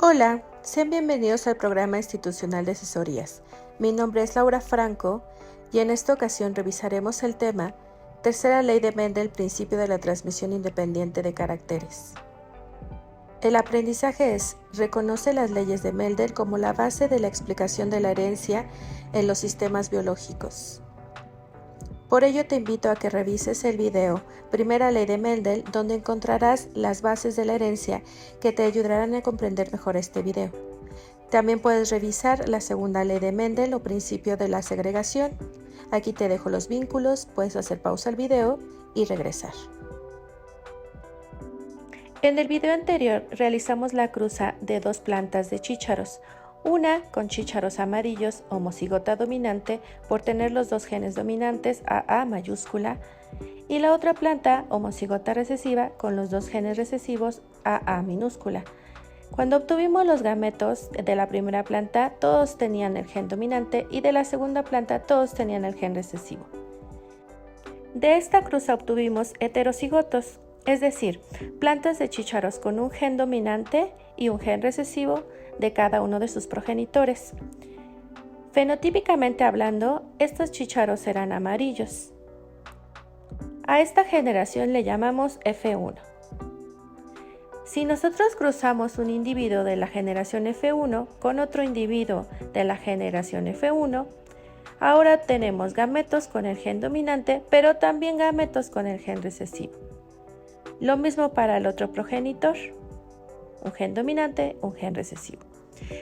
Hola, sean bienvenidos al programa institucional de asesorías. Mi nombre es Laura Franco y en esta ocasión revisaremos el tema Tercera ley de Mendel, principio de la transmisión independiente de caracteres. El aprendizaje reconoce las leyes de Mendel como la base de la explicación de la herencia en los sistemas biológicos. Por ello te invito a que revises el video Primera ley de Mendel, donde encontrarás las bases de la herencia que te ayudarán a comprender mejor este video. También puedes revisar la segunda ley de Mendel o principio de la segregación. Aquí te dejo los vínculos, puedes hacer pausa al video y regresar. En el video anterior realizamos la cruza de dos plantas de chícharos, una con chícharos amarillos, homocigota dominante, por tener los dos genes dominantes AA mayúscula, y la otra planta homocigota recesiva con los dos genes recesivos AA minúscula. Cuando obtuvimos los gametos de la primera planta, todos tenían el gen dominante y de la segunda planta todos tenían el gen recesivo. De esta cruza obtuvimos heterocigotos, es decir, plantas de chícharos con un gen dominante y un gen recesivo de cada uno de sus progenitores. Fenotípicamente hablando, estos chícharos eran amarillos. A esta generación le llamamos F1. Si nosotros cruzamos un individuo de la generación F1 con otro individuo de la generación F1, ahora tenemos gametos con el gen dominante, pero también gametos con el gen recesivo. Lo mismo para el otro progenitor, un gen dominante, un gen recesivo.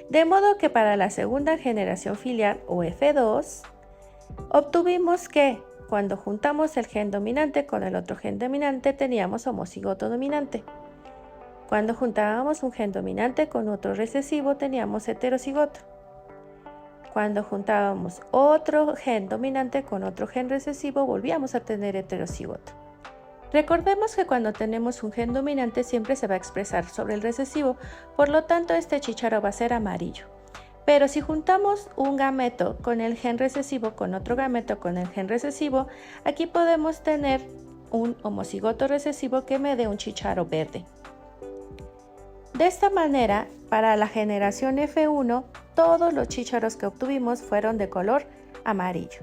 De modo que para la segunda generación filial o F2, obtuvimos que cuando juntamos el gen dominante con el otro gen dominante teníamos homocigoto dominante. Cuando juntábamos un gen dominante con otro recesivo teníamos heterocigoto. Cuando juntábamos otro gen dominante con otro gen recesivo volvíamos a tener heterocigoto. Recordemos que cuando tenemos un gen dominante siempre se va a expresar sobre el recesivo, por lo tanto este chícharo va a ser amarillo. Pero si juntamos un gameto con el gen recesivo con otro gameto con el gen recesivo, aquí podemos tener un homocigoto recesivo que me dé un chícharo verde. De esta manera, para la generación F1, todos los chícharos que obtuvimos fueron de color amarillo.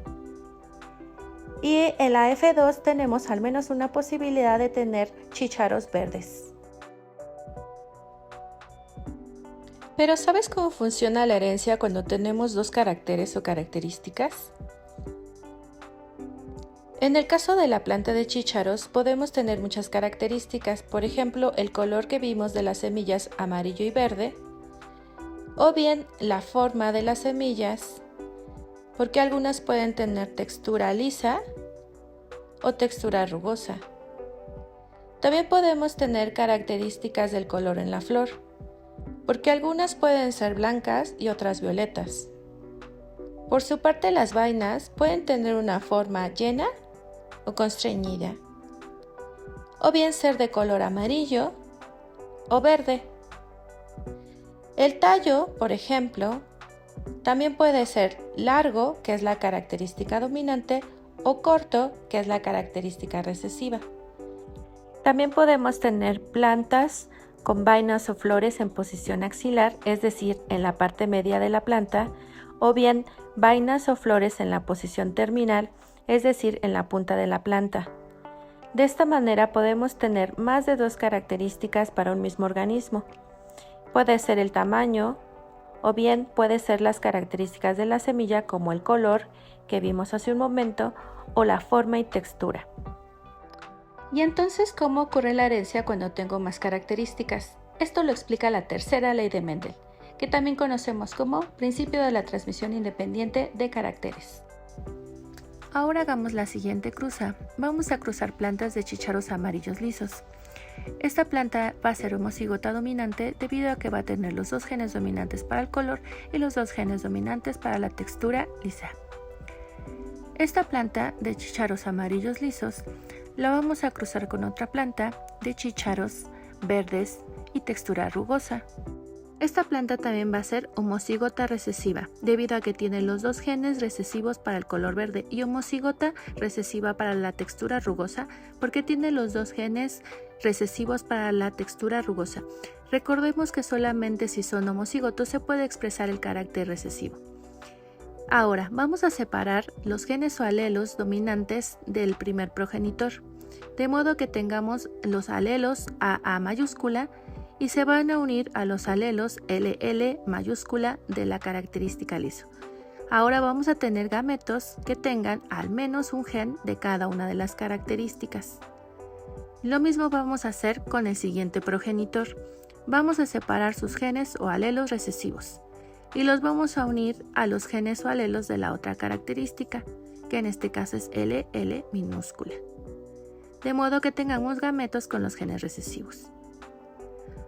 Y en la F2 tenemos al menos una posibilidad de tener chícharos verdes. Pero ¿sabes cómo funciona la herencia cuando tenemos dos caracteres o características? En el caso de la planta de chícharos podemos tener muchas características, por ejemplo el color que vimos de las semillas amarillo y verde, o bien la forma de las semillas, porque algunas pueden tener textura lisa o textura rugosa. También podemos tener características del color en la flor, porque algunas pueden ser blancas y otras violetas. Por su parte, las vainas pueden tener una forma llena o constreñida, o bien ser de color amarillo o verde. El tallo, por ejemplo, también puede ser largo, que es la característica dominante, o corto, que es la característica recesiva. También podemos tener plantas con vainas o flores en posición axilar, es decir, en la parte media de la planta, o bien vainas o flores en la posición terminal, es decir, en la punta de la planta. De esta manera podemos tener más de dos características para un mismo organismo. Puede ser el tamaño, o bien puede ser las características de la semilla como el color que vimos hace un momento o la forma y textura. ¿Y entonces cómo ocurre la herencia cuando tengo más características? Esto lo explica la tercera ley de Mendel, que también conocemos como principio de la transmisión independiente de caracteres. Ahora hagamos la siguiente cruza. Vamos a cruzar plantas de chícharos amarillos lisos. Esta planta va a ser homocigota dominante debido a que va a tener los dos genes dominantes para el color y los dos genes dominantes para la textura lisa. Esta planta de chícharos amarillos lisos la vamos a cruzar con otra planta de chícharos verdes y textura rugosa. Esta planta también va a ser homocigota recesiva, debido a que tiene los dos genes recesivos para el color verde y homocigota recesiva para la textura rugosa, porque tiene los dos genes recesivos para la textura rugosa. Recordemos que solamente si son homocigotos se puede expresar el carácter recesivo. Ahora, vamos a separar los genes o alelos dominantes del primer progenitor, de modo que tengamos los alelos AA mayúscula y se van a unir a los alelos LL mayúscula de la característica liso. Ahora vamos a tener gametos que tengan al menos un gen de cada una de las características. Lo mismo vamos a hacer con el siguiente progenitor. Vamos a separar sus genes o alelos recesivos y los vamos a unir a los genes o alelos de la otra característica, que en este caso es LL minúscula, de modo que tengamos gametos con los genes recesivos.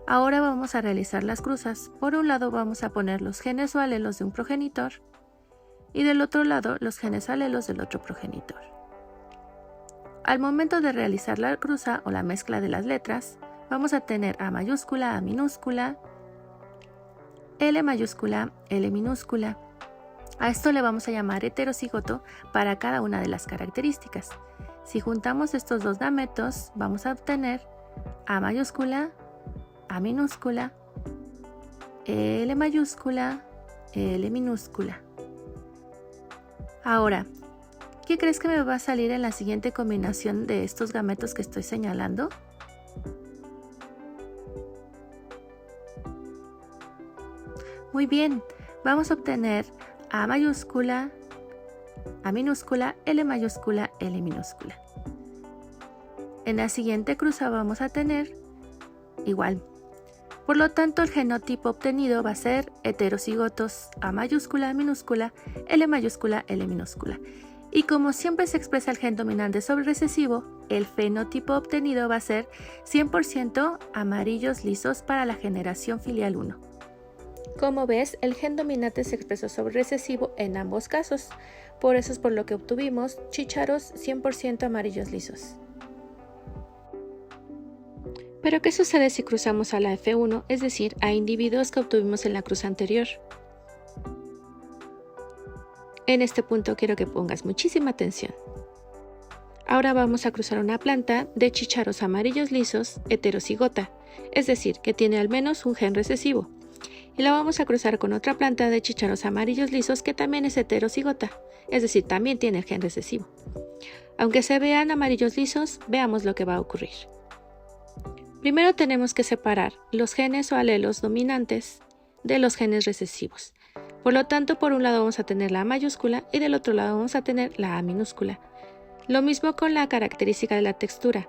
Ahora vamos a realizar las cruzas. Por un lado vamos a poner los genes o alelos de un progenitor y del otro lado los genes o alelos del otro progenitor. Al momento de realizar la cruza o la mezcla de las letras, vamos a tener A mayúscula, A minúscula, L mayúscula, L minúscula. A esto le vamos a llamar heterocigoto para cada una de las características. Si juntamos estos dos gametos, vamos a obtener A mayúscula, A minúscula, L mayúscula, L minúscula. Ahora, ¿qué crees que me va a salir en la siguiente combinación de estos gametos que estoy señalando? Muy bien, vamos a obtener A mayúscula, A minúscula, L mayúscula, L minúscula. En la siguiente cruza vamos a tener igual. Por lo tanto, el genotipo obtenido va a ser heterocigotos A mayúscula, A minúscula, L mayúscula, L minúscula. Y como siempre se expresa el gen dominante sobre recesivo, el fenotipo obtenido va a ser 100% amarillos lisos para la generación filial 1. Como ves, el gen dominante se expresó sobre recesivo en ambos casos, por eso es por lo que obtuvimos chícharos 100% amarillos lisos. Pero ¿qué sucede si cruzamos a la F1, es decir, a individuos que obtuvimos en la cruza anterior? En este punto quiero que pongas muchísima atención. Ahora vamos a cruzar una planta de chícharos amarillos lisos heterocigota, es decir, que tiene al menos un gen recesivo. Y la vamos a cruzar con otra planta de chícharos amarillos lisos que también es heterocigota, es decir, también tiene el gen recesivo. Aunque se vean amarillos lisos, veamos lo que va a ocurrir. Primero tenemos que separar los genes o alelos dominantes de los genes recesivos. Por lo tanto, por un lado vamos a tener la A mayúscula y del otro lado vamos a tener la A minúscula. Lo mismo con la característica de la textura.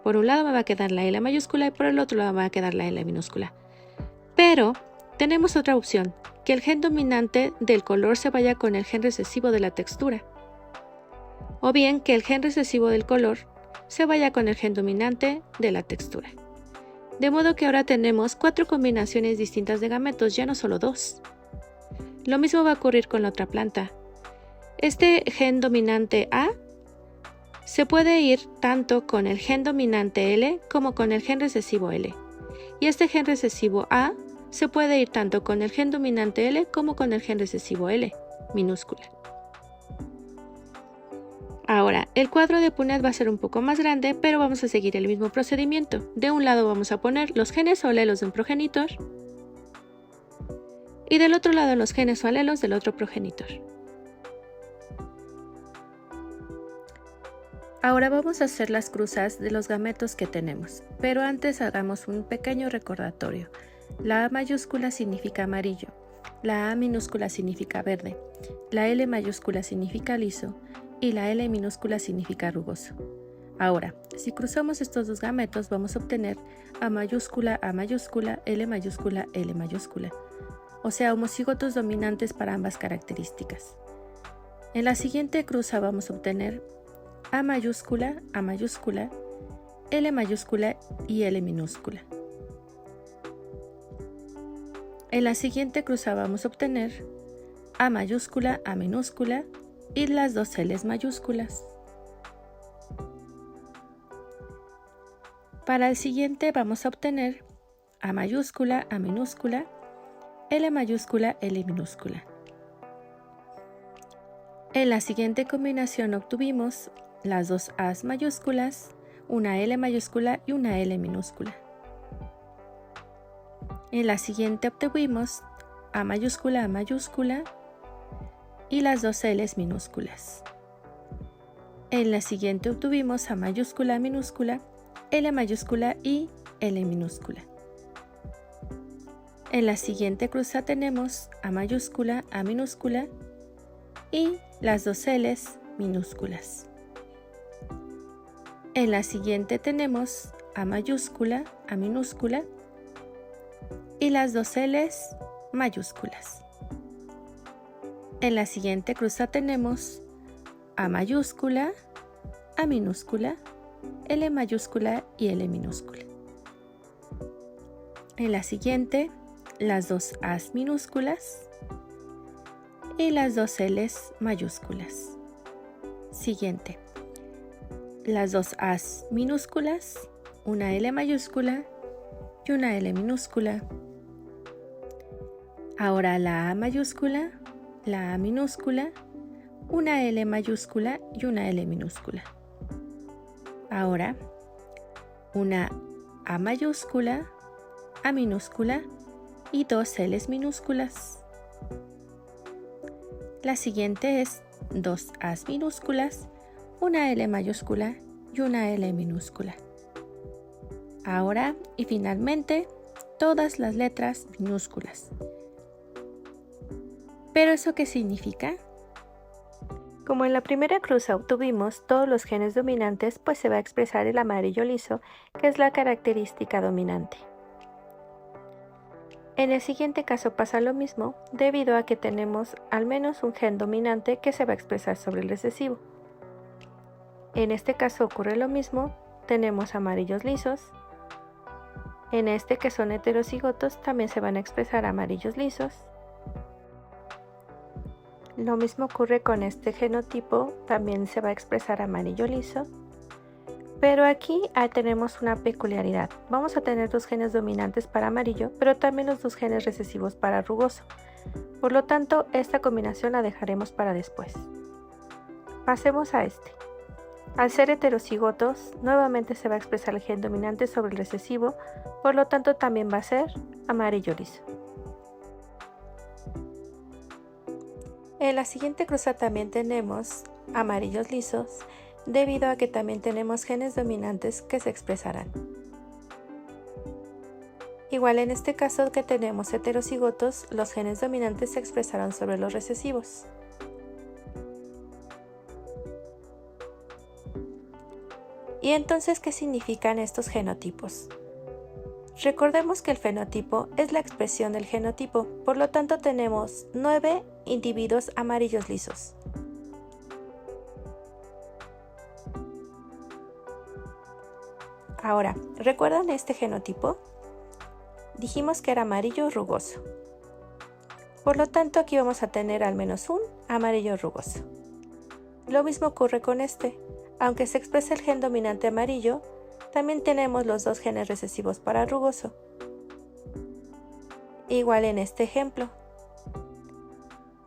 Por un lado me va a quedar la L mayúscula y por el otro lado me va a quedar la L minúscula. Pero tenemos otra opción, que el gen dominante del color se vaya con el gen recesivo de la textura. O bien que el gen recesivo del color se vaya con el gen dominante de la textura. De modo que ahora tenemos 4 combinaciones distintas de gametos, ya no solo 2. Lo mismo va a ocurrir con la otra planta. Este gen dominante A se puede ir tanto con el gen dominante L como con el gen recesivo L. Y este gen recesivo A se puede ir tanto con el gen dominante L como con el gen recesivo L, minúscula. Ahora, el cuadro de Punnett va a ser un poco más grande, pero vamos a seguir el mismo procedimiento. De un lado vamos a poner los genes o alelos de un progenitor y del otro lado los genes o alelos del otro progenitor. Ahora vamos a hacer las cruzas de los gametos que tenemos, pero antes hagamos un pequeño recordatorio. La A mayúscula significa amarillo, la A minúscula significa verde, la L mayúscula significa liso y la L minúscula significa rugoso. Ahora, si cruzamos estos dos gametos vamos a obtener A mayúscula, L mayúscula, L mayúscula, o sea, homocigotos dominantes para ambas características. En la siguiente cruza vamos a obtener A mayúscula, L mayúscula y L minúscula. En la siguiente cruza vamos a obtener A mayúscula, A minúscula y las dos L's mayúsculas. Para el siguiente vamos a obtener A mayúscula, A minúscula L mayúscula, L minúscula. En la siguiente combinación obtuvimos las dos A's mayúsculas, una L mayúscula y una L minúscula. En la siguiente obtuvimos A mayúscula y las dos L's minúsculas. En la siguiente obtuvimos A mayúscula minúscula, L mayúscula y L minúscula. En la siguiente cruza tenemos A mayúscula, A minúscula y las dos L's minúsculas. En la siguiente tenemos A mayúscula, A minúscula y las dos L's mayúsculas. En la siguiente cruza tenemos A mayúscula, A minúscula, L mayúscula y L minúscula. En la siguiente, las dos A's minúsculas y las dos L's mayúsculas. Siguiente, las dos A's minúsculas, una L mayúscula y una L minúscula. Ahora la A mayúscula, la A minúscula, una L mayúscula y una L minúscula. Ahora una A mayúscula, A minúscula y dos L's minúsculas. La siguiente es dos A's minúsculas, una L mayúscula y una L minúscula. Ahora y finalmente todas las letras minúsculas. ¿Pero eso qué significa? Como en la primera cruza obtuvimos todos los genes dominantes, pues se va a expresar el amarillo liso, que es la característica dominante. En el siguiente caso pasa lo mismo, debido a que tenemos al menos un gen dominante que se va a expresar sobre el recesivo. En este caso ocurre lo mismo, tenemos amarillos lisos. En este, que son heterocigotos, también se van a expresar amarillos lisos. Lo mismo ocurre con este genotipo, también se va a expresar amarillo liso. Pero aquí tenemos una peculiaridad. Vamos a tener dos genes dominantes para amarillo, pero también los dos genes recesivos para rugoso. Por lo tanto, esta combinación la dejaremos para después. Pasemos a este. Al ser heterocigotos, nuevamente se va a expresar el gen dominante sobre el recesivo, por lo tanto también va a ser amarillo liso. En la siguiente cruza también tenemos amarillos lisos, debido a que también tenemos genes dominantes que se expresarán. Igual en este caso que tenemos heterocigotos, los genes dominantes se expresarán sobre los recesivos. ¿Y entonces qué significan estos genotipos? Recordemos que el fenotipo es la expresión del genotipo, por lo tanto tenemos 9 individuos amarillos lisos. Ahora, ¿recuerdan este genotipo? Dijimos que era amarillo rugoso. Por lo tanto, aquí vamos a tener al menos un amarillo rugoso. Lo mismo ocurre con este. Aunque se expresa el gen dominante amarillo, también tenemos los dos genes recesivos para rugoso. Igual en este ejemplo,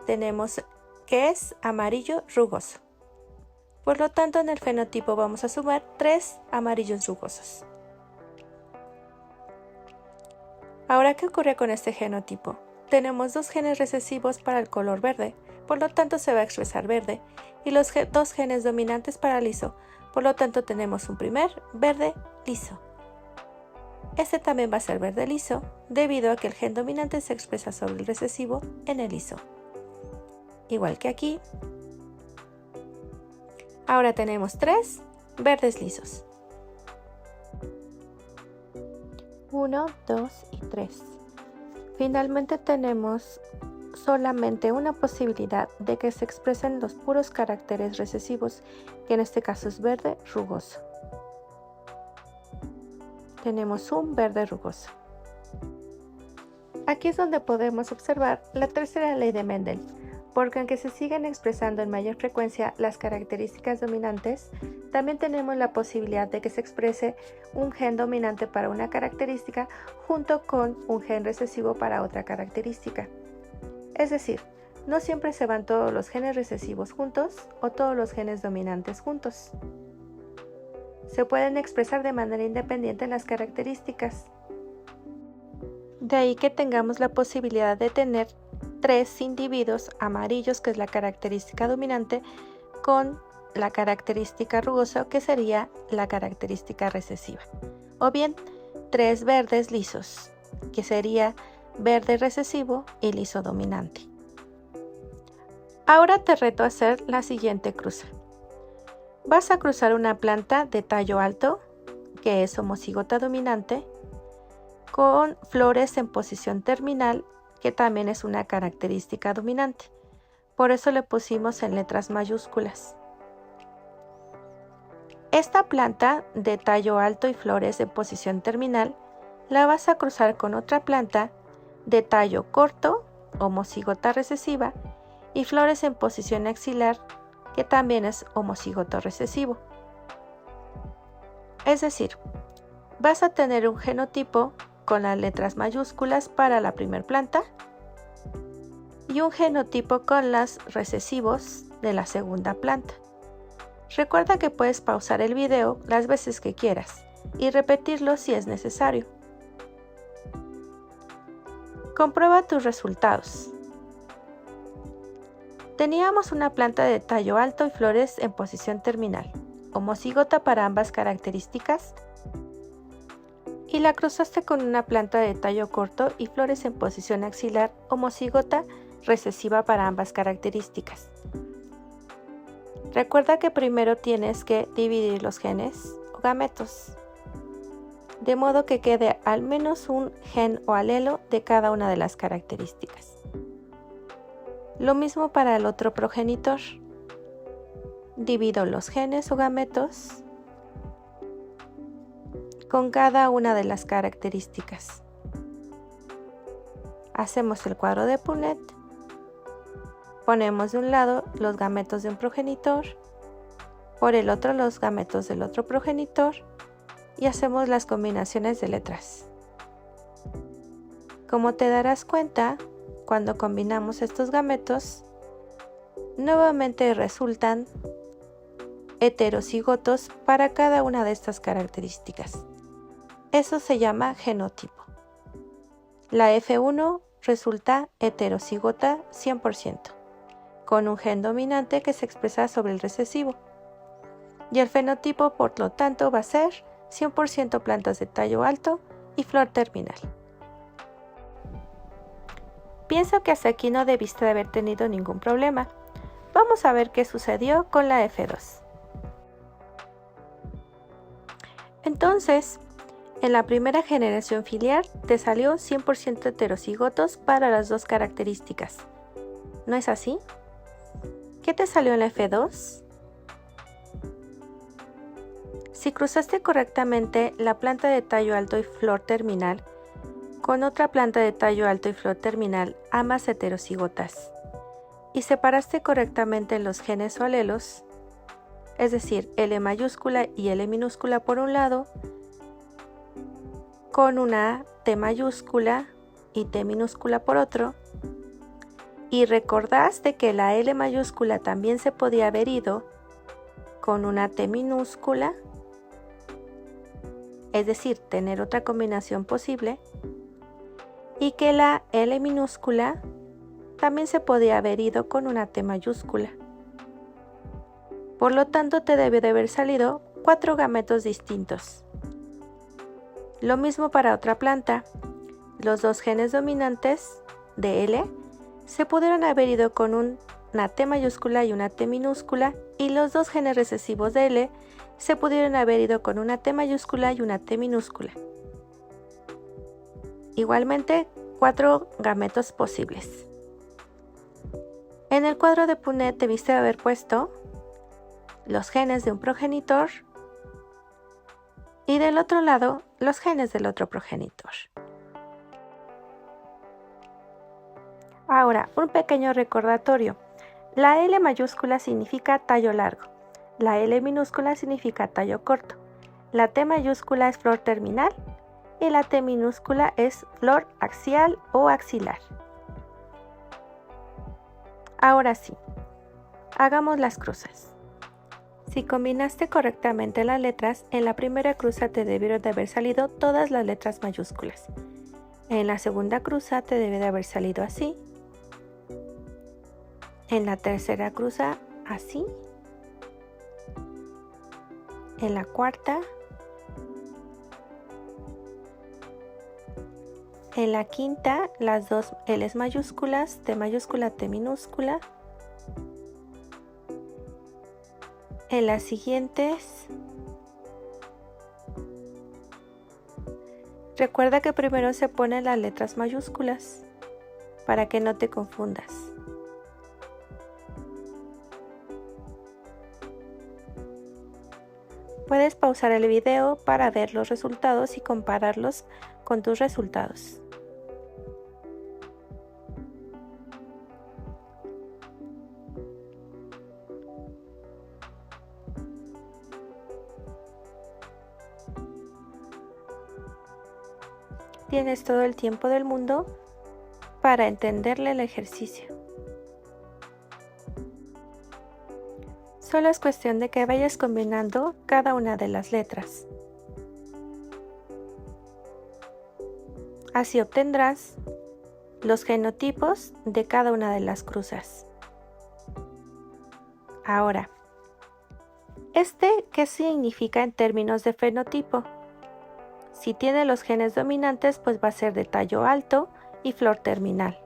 tenemos que es amarillo rugoso. Por lo tanto, en el fenotipo vamos a sumar 3 amarillos rugosos. Ahora, ¿qué ocurre con este genotipo? Tenemos dos genes recesivos para el color verde, por lo tanto se va a expresar verde, y los dos genes dominantes para liso, por lo tanto tenemos un primer verde liso. Este también va a ser verde liso, debido a que el gen dominante se expresa sobre el recesivo en el liso. Igual que aquí. Ahora tenemos 3 verdes lisos. 1, 2 y 3. Finalmente tenemos solamente una posibilidad de que se expresen los puros caracteres recesivos, que en este caso es verde rugoso. Tenemos un verde rugoso. Aquí es donde podemos observar la tercera ley de Mendel, porque aunque se siguen expresando en mayor frecuencia las características dominantes, también tenemos la posibilidad de que se exprese un gen dominante para una característica junto con un gen recesivo para otra característica. Es decir, no siempre se van todos los genes recesivos juntos o todos los genes dominantes juntos. Se pueden expresar de manera independiente las características. De ahí que tengamos la posibilidad de tener 3 individuos amarillos, que es la característica dominante, con la característica rugosa, que sería la característica recesiva. O bien 3 verdes lisos, que sería verde recesivo y liso dominante. Ahora te reto a hacer la siguiente cruza. Vas a cruzar una planta de tallo alto, que es homocigota dominante, con flores en posición terminal, que también es una característica dominante. Por eso le pusimos en letras mayúsculas. Esta planta de tallo alto y flores en posición terminal la vas a cruzar con otra planta de tallo corto, homocigota recesiva, y flores en posición axilar, que también es homocigoto recesivo. Es decir, vas a tener un genotipo con las letras mayúsculas para la primera planta y un genotipo con los recesivos de la segunda planta. Recuerda que puedes pausar el video las veces que quieras y repetirlo si es necesario. Comprueba tus resultados. Teníamos una planta de tallo alto y flores en posición terminal, homocigota para ambas características, y la cruzaste con una planta de tallo corto y flores en posición axilar, homocigota recesiva para ambas características. Recuerda que primero tienes que dividir los genes o gametos, de modo que quede al menos un gen o alelo de cada una de las características. Lo mismo para el otro progenitor. Divido los genes o gametos con cada una de las características. Hacemos el cuadro de Punnett. Ponemos de un lado los gametos de un progenitor, por el otro los gametos del otro progenitor, y hacemos las combinaciones de letras. Como te darás cuenta, cuando combinamos estos gametos, nuevamente resultan heterocigotos para cada una de estas características. Eso se llama genotipo. La F1 resulta heterocigota 100%, con un gen dominante que se expresa sobre el recesivo. Y el fenotipo, por lo tanto, va a ser 100% plantas de tallo alto y flor terminal. Pienso que hasta aquí no debiste de haber tenido ningún problema. Vamos a ver qué sucedió con la F2. Entonces, en la primera generación filial te salió 100% heterocigotos para las dos características. ¿No es así? ¿Qué te salió en la F2? Si cruzaste correctamente la planta de tallo alto y flor terminal con otra planta de tallo alto y flor terminal, ambas heterocigotas, y separaste correctamente los genes o alelos, es decir, L mayúscula y L minúscula por un lado, con una T mayúscula y T minúscula por otro, y recordaste que la L mayúscula también se podía haber ido con una T minúscula, es decir, tener otra combinación posible, y que la L minúscula también se podía haber ido con una T mayúscula. Por lo tanto, te debe de haber salido 4 gametos distintos. Lo mismo para otra planta. Los dos genes dominantes de L se pudieron haber ido con una T mayúscula y una T minúscula, y los dos genes recesivos de L se pudieron haber ido con una T mayúscula y una T minúscula. Igualmente, 4 gametos posibles. En el cuadro de Punnett debiste haber puesto los genes de un progenitor y del otro lado los genes del otro progenitor. Ahora, un pequeño recordatorio. La L mayúscula significa tallo largo, la L minúscula significa tallo corto, la T mayúscula es flor terminal y la T minúscula es flor axial o axilar. Ahora sí, hagamos las cruzas. Si combinaste correctamente las letras, en la primera cruza te debieron de haber salido todas las letras mayúsculas. En la segunda cruza te debe de haber salido así. En la tercera cruza así. En la cuarta. En la quinta, las dos L's mayúsculas, T mayúscula, T minúscula. En las siguientes, recuerda que primero se ponen las letras mayúsculas para que no te confundas. Puedes pausar el video para ver los resultados y compararlos con tus resultados. Tienes todo el tiempo del mundo para entenderle el ejercicio. Solo es cuestión de que vayas combinando cada una de las letras. Así obtendrás los genotipos de cada una de las cruzas. Ahora, ¿qué significa en términos de fenotipo? Si tiene los genes dominantes, pues va a ser de tallo alto y flor terminal.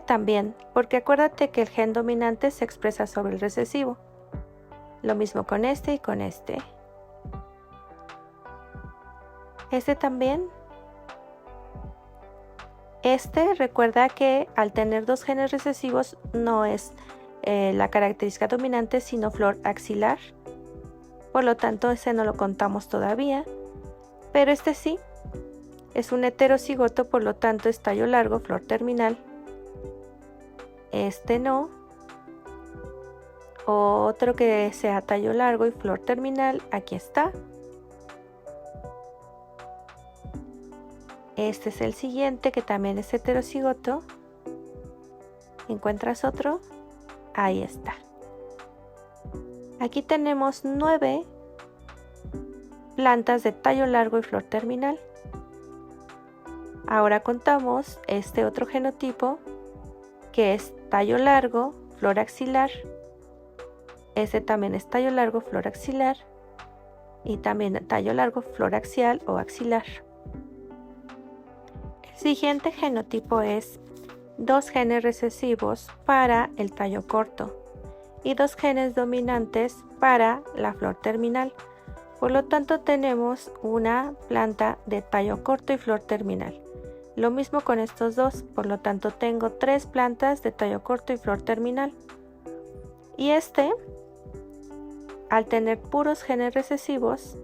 También, porque acuérdate que el gen dominante se expresa sobre el recesivo. Lo mismo con y con también. Recuerda que al tener dos genes recesivos no es la característica dominante, sino flor axilar. Por lo tanto, ese no lo contamos todavía. Pero sí, es un heterocigoto, por lo tanto es tallo largo, flor terminal. No. Otro que sea tallo largo y flor terminal, aquí está. Este es el siguiente, que también es heterocigoto. ¿Encuentras otro? Ahí está. Aquí tenemos 9 plantas de tallo largo y flor terminal. Ahora contamos otro genotipo que es tallo largo, flor axilar. También es tallo largo, flor axilar. Y también tallo largo, flor axial o axilar. El siguiente genotipo es 2 genes recesivos para el tallo corto y 2 genes dominantes para la flor terminal. Por lo tanto, tenemos una planta de tallo corto y flor terminal. Lo mismo con estos dos, por lo tanto tengo 3 plantas de tallo corto y flor terminal. Y al tener puros genes recesivos,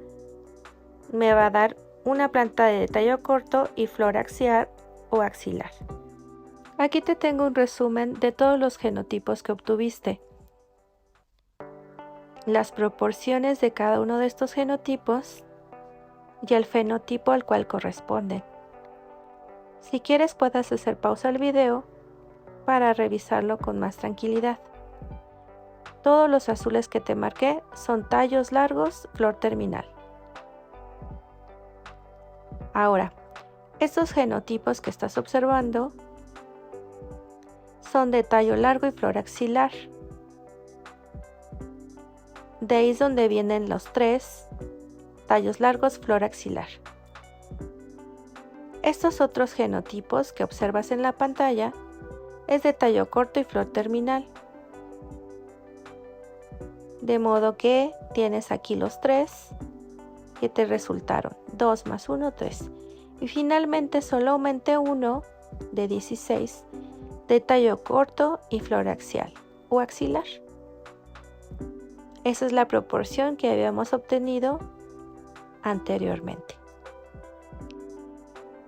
me va a dar una planta de tallo corto y flor axial o axilar. Aquí te tengo un resumen de todos los genotipos que obtuviste. Las proporciones de cada uno de estos genotipos y el fenotipo al cual corresponden. Si quieres, puedes hacer pausa al video para revisarlo con más tranquilidad. Todos los azules que te marqué son tallos largos, flor terminal. Ahora, estos genotipos que estás observando son de tallo largo y flor axilar. De ahí es donde vienen los 3 tallos largos, flor axilar. Estos otros genotipos que observas en la pantalla es de tallo corto y flor terminal. De modo que tienes aquí los 3 que te resultaron. 2 más 1, 3. Y finalmente solo aumenté uno de 16 de tallo corto y flor axial o axilar. Esa es la proporción que habíamos obtenido anteriormente.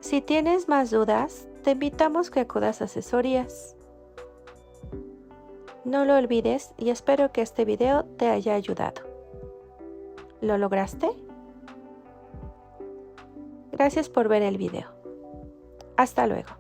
Si tienes más dudas, te invitamos que acudas a asesorías. No lo olvides y espero que este video te haya ayudado. ¿Lo lograste? Gracias por ver el video. Hasta luego.